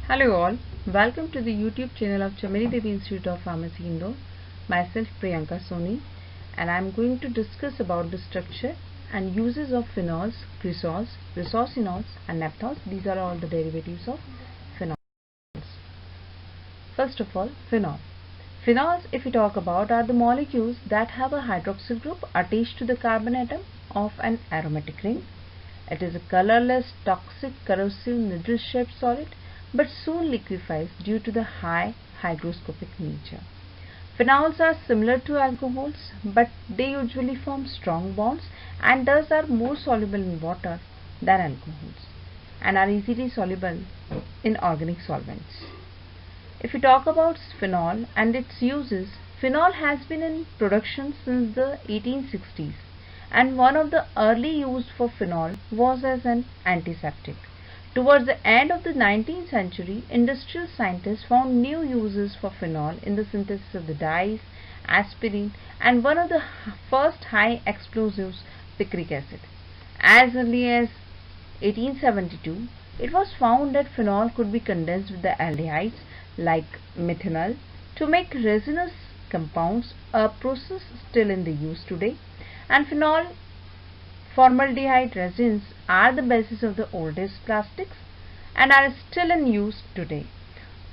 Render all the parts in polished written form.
Hello all, welcome to the YouTube channel of Chameli Devi Institute of Pharmacy Indore. Myself Priyanka Soni, and I am going to discuss about the structure and uses of phenols, cresols, resocinols and naphthols. These are all the derivatives of phenols. First of all, phenol. Phenols, if we talk about, are the molecules that have a hydroxyl group attached to the carbon atom of an aromatic ring. It is a colorless, toxic, corrosive, needle-shaped solid, but soon liquefies due to the high hygroscopic nature. Phenols are similar to alcohols, but they usually form strong bonds and thus are more soluble in water than alcohols and are easily soluble in organic solvents. If we talk about phenol and its uses, phenol has been in production since the 1860s, and one of the early use for phenol was as an antiseptic. Towards the end of the 19th century, industrial scientists found new uses for phenol in the synthesis of the dyes, aspirin, and one of the first high explosives, picric acid. As early as 1872, it was found that phenol could be condensed with the aldehydes like methanol to make resinous compounds, a process still in the use today, and phenol formaldehyde resins are the basis of the oldest plastics and are still in use today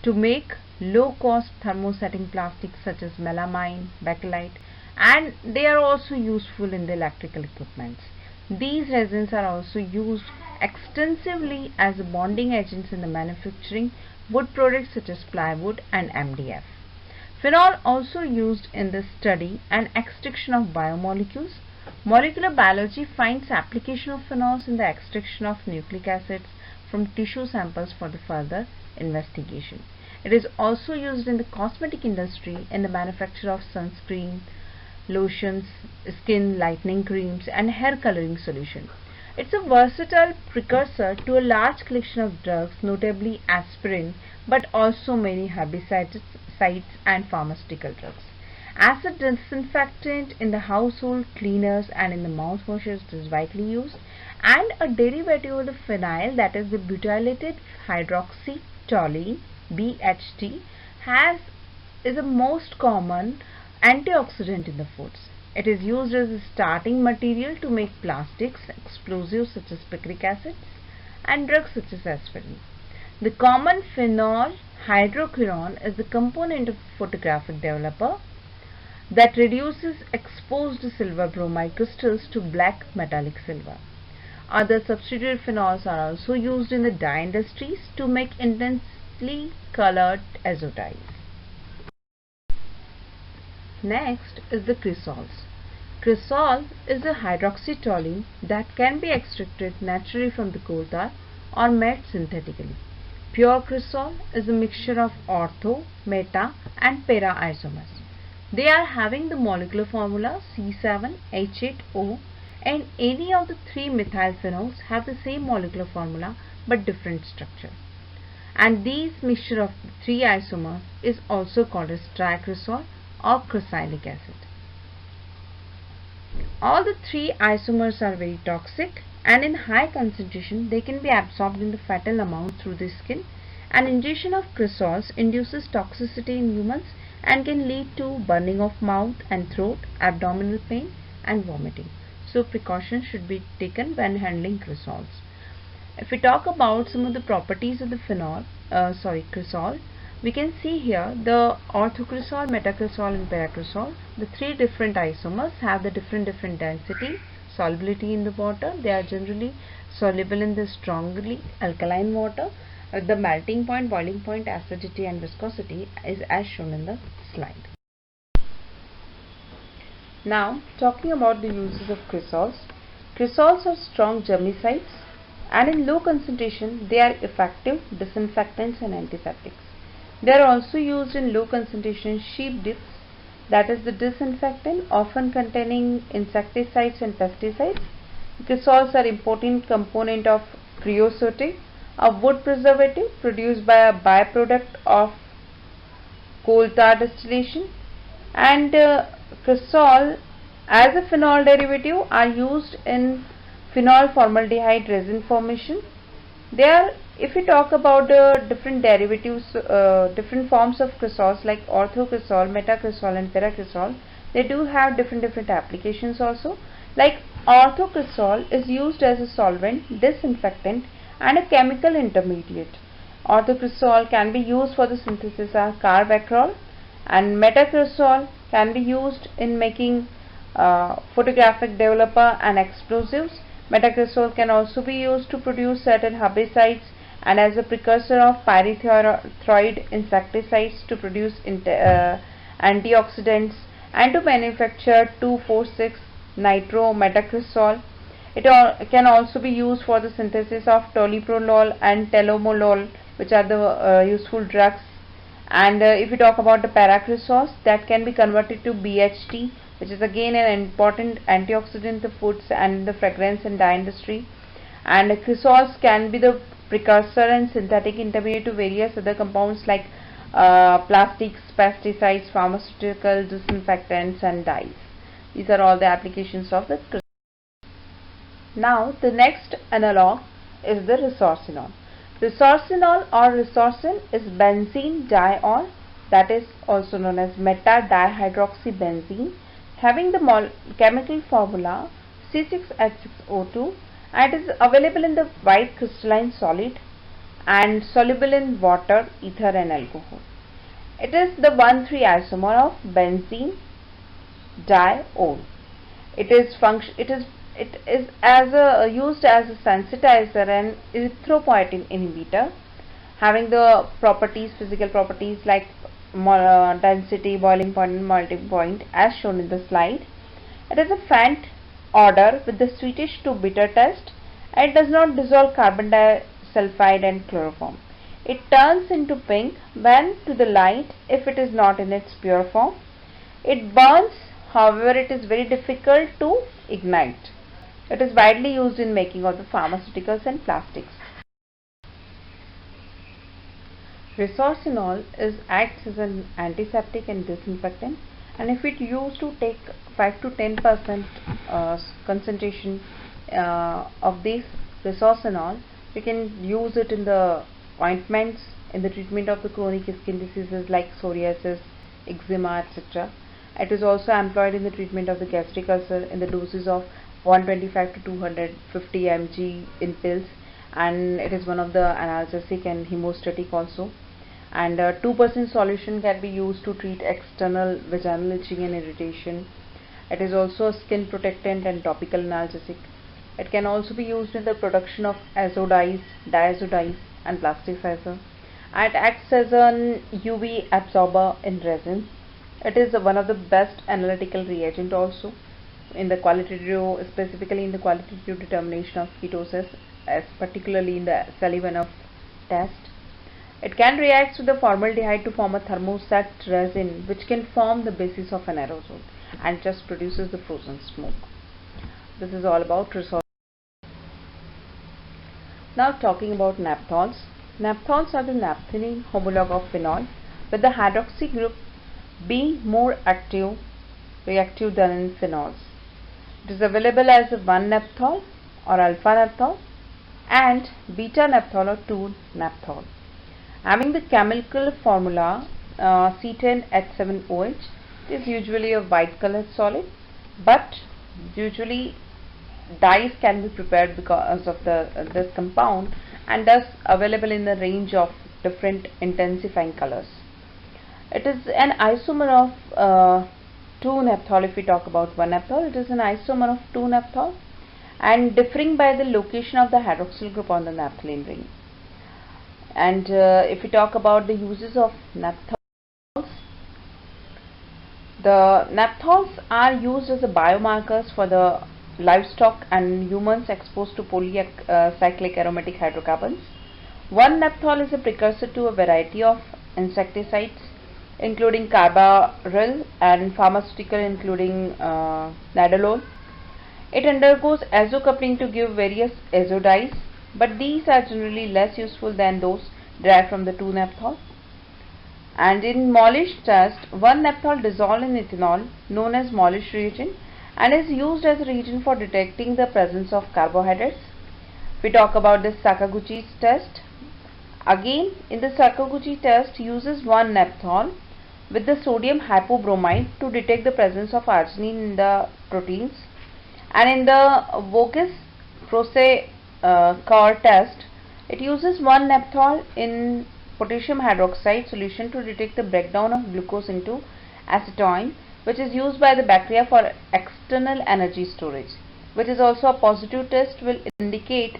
to make low-cost thermosetting plastics such as melamine, bakelite, and they are also useful in the electrical equipments. These resins are also used extensively as bonding agents in the manufacturing wood products such as plywood and MDF. Phenol also used in the study and extraction of biomolecules. Molecular biology finds application of phenols in the extraction of nucleic acids from tissue samples for the further investigation. It is also used in the cosmetic industry in the manufacture of sunscreen, lotions, skin lightening creams and hair coloring solution. It's a versatile precursor to a large collection of drugs, notably aspirin, but also many herbicides and pharmaceutical drugs. As a disinfectant in the household cleaners and in the mouthwashes, it is widely used, and a derivative of the phenyl, that is the butylated hydroxytoluene (BHT), is the most common antioxidant in the foods. It is used as a starting material to make plastics, explosives such as picric acid, and drugs such as aspirin. The common phenol hydroquinone is the component of photographic developer that reduces exposed silver bromide crystals to black metallic silver. Other substitute phenols are also used in the dye industries to make intensely colored azodyes. Next is the cresols. Cresol is a hydroxytoluene that can be extracted naturally from the coal tar or made synthetically. Pure cresol is a mixture of ortho, meta and para isomers. They are having the molecular formula C7H8O, and any of the three methyl phenols have the same molecular formula but different structure. And these mixture of the three isomers is also called as tricresol or cresolic acid. All the three isomers are very toxic, and in high concentration they can be absorbed in the fatal amount through the skin, and ingestion of cresols induces toxicity in humans and can lead to burning of mouth and throat, abdominal pain and vomiting. So precautions should be taken when handling cresols. If we talk about some of the properties of the cresol, we can see here the orthocresol, metacresol and paracresol. The three different isomers have the different density, solubility in the water. They are generally soluble in the strongly alkaline water. The melting point, boiling point, acidity and viscosity is as shown in the slide. Now talking about the uses of cresols. Cresols are strong germicides, and in low concentration they are effective disinfectants and antiseptics. They are also used in low concentration sheep dips, that is the disinfectant often containing insecticides and pesticides. Cresols are important component of creosote, a wood preservative produced by a byproduct of coal tar distillation, and cresol as a phenol derivative are used in phenol formaldehyde resin formation. They are If we talk about the different derivatives, different forms of cresols like orthocresol, metacresol and paracresol, they do have different applications also. Like orthocresol is used as a solvent, disinfectant and a chemical intermediate. Orthocresol can be used for the synthesis of carbapenem, and metacresol can be used in making photographic developer and explosives. Metacresol can also be used to produce certain herbicides and as a precursor of pyrethroid insecticides to produce antioxidants and to manufacture 2,4,6 nitrometacresol. It can also be used for the synthesis of toliprolol and telomolol, which are the useful drugs. And if we talk about the paracresols, that can be converted to BHT, which is again an important antioxidant in the foods and the fragrance and dye industry. And cresols can be the precursor and synthetic intermediate to various other compounds like plastics, pesticides, pharmaceuticals, disinfectants and dyes. These are all the applications of the cresol. Now the next analog is the resorcinol. Resorcinol or resorcin is benzene diol, that is also known as meta-dihydroxybenzene, having the chemical formula C6H6O2, and it is available in the white crystalline solid and soluble in water, ether and alcohol. It is the 1,3 isomer of benzene diol. It is used as a sensitizer and erythropoietin inhibitor, having the physical properties like density, boiling point and melting point as shown in the slide. It is a faint odor with the sweetish to bitter taste. It does not dissolve carbon disulfide and chloroform. It turns into pink when to the light if it is not in its pure form. It burns, however it is very difficult to ignite. It is widely used in making of the pharmaceuticals and plastics. Resorcinol acts as an antiseptic and disinfectant, and if it used to take 5 to 10% concentration of this resorcinol, we can use it in the ointments in the treatment of the chronic skin diseases like psoriasis, eczema, etc. It is also employed in the treatment of the gastric ulcer in the doses of 125 to 250 mg in pills, and it is one of the analgesic and hemostatic also. And 2% solution can be used to treat external vaginal itching and irritation. It is also a skin protectant and topical analgesic. It can also be used in the production of azo dyes, diazo dyes and plasticizer. It acts as an UV absorber in resin. It is one of the best analytical reagent also in the qualitative, specifically in the qualitative determination of ketosis, as particularly in the Sullivanov test. It can react with the formaldehyde to form a thermoset resin, which can form the basis of an aerosol and just produces the frozen smoke. This is all about resorcinol. Now talking about naphthols. Naphthols are the naphthalene homologue of phenol, with the hydroxy group being more reactive than in phenols. It is available as 1-naphthol or alpha-naphthol and beta-naphthol or 2-naphthol. Having the chemical formula C10H7OH, it is usually a white colored solid, but usually dyes can be prepared because of this compound and thus available in the range of different intensifying colors. It is an isomer of 2-naphthol. If we talk about 1-naphthol, it is an isomer of 2-naphthol and differing by the location of the hydroxyl group on the naphthalene ring. And if we talk about the uses of naphthols, the naphthols are used as a biomarkers for the livestock and humans exposed to polycyclic aromatic hydrocarbons. 1-naphthol is a precursor to a variety of insecticides including carbaryl and pharmaceutical including nadolol. It undergoes azocoupling to give various azo dyes, but these are generally less useful than those derived from the 2-naphthol. And in Molish test, 1-naphthol dissolved in ethanol known as Molish reagent and is used as a reagent for detecting the presence of carbohydrates. We talk about the Sakaguchi's test. Again, in the Sakaguchi test, uses one naphthol with the sodium hypobromide to detect the presence of arginine in the proteins. And in the Voges-Proce test, it uses one naphthol in potassium hydroxide solution to detect the breakdown of glucose into acetone, which is used by the bacteria for external energy storage, which is also a positive test, will indicate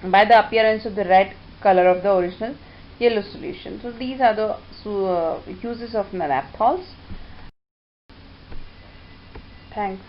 by the appearance of the red color of the original yellow solution. So these are the uses of naphthols. Thanks.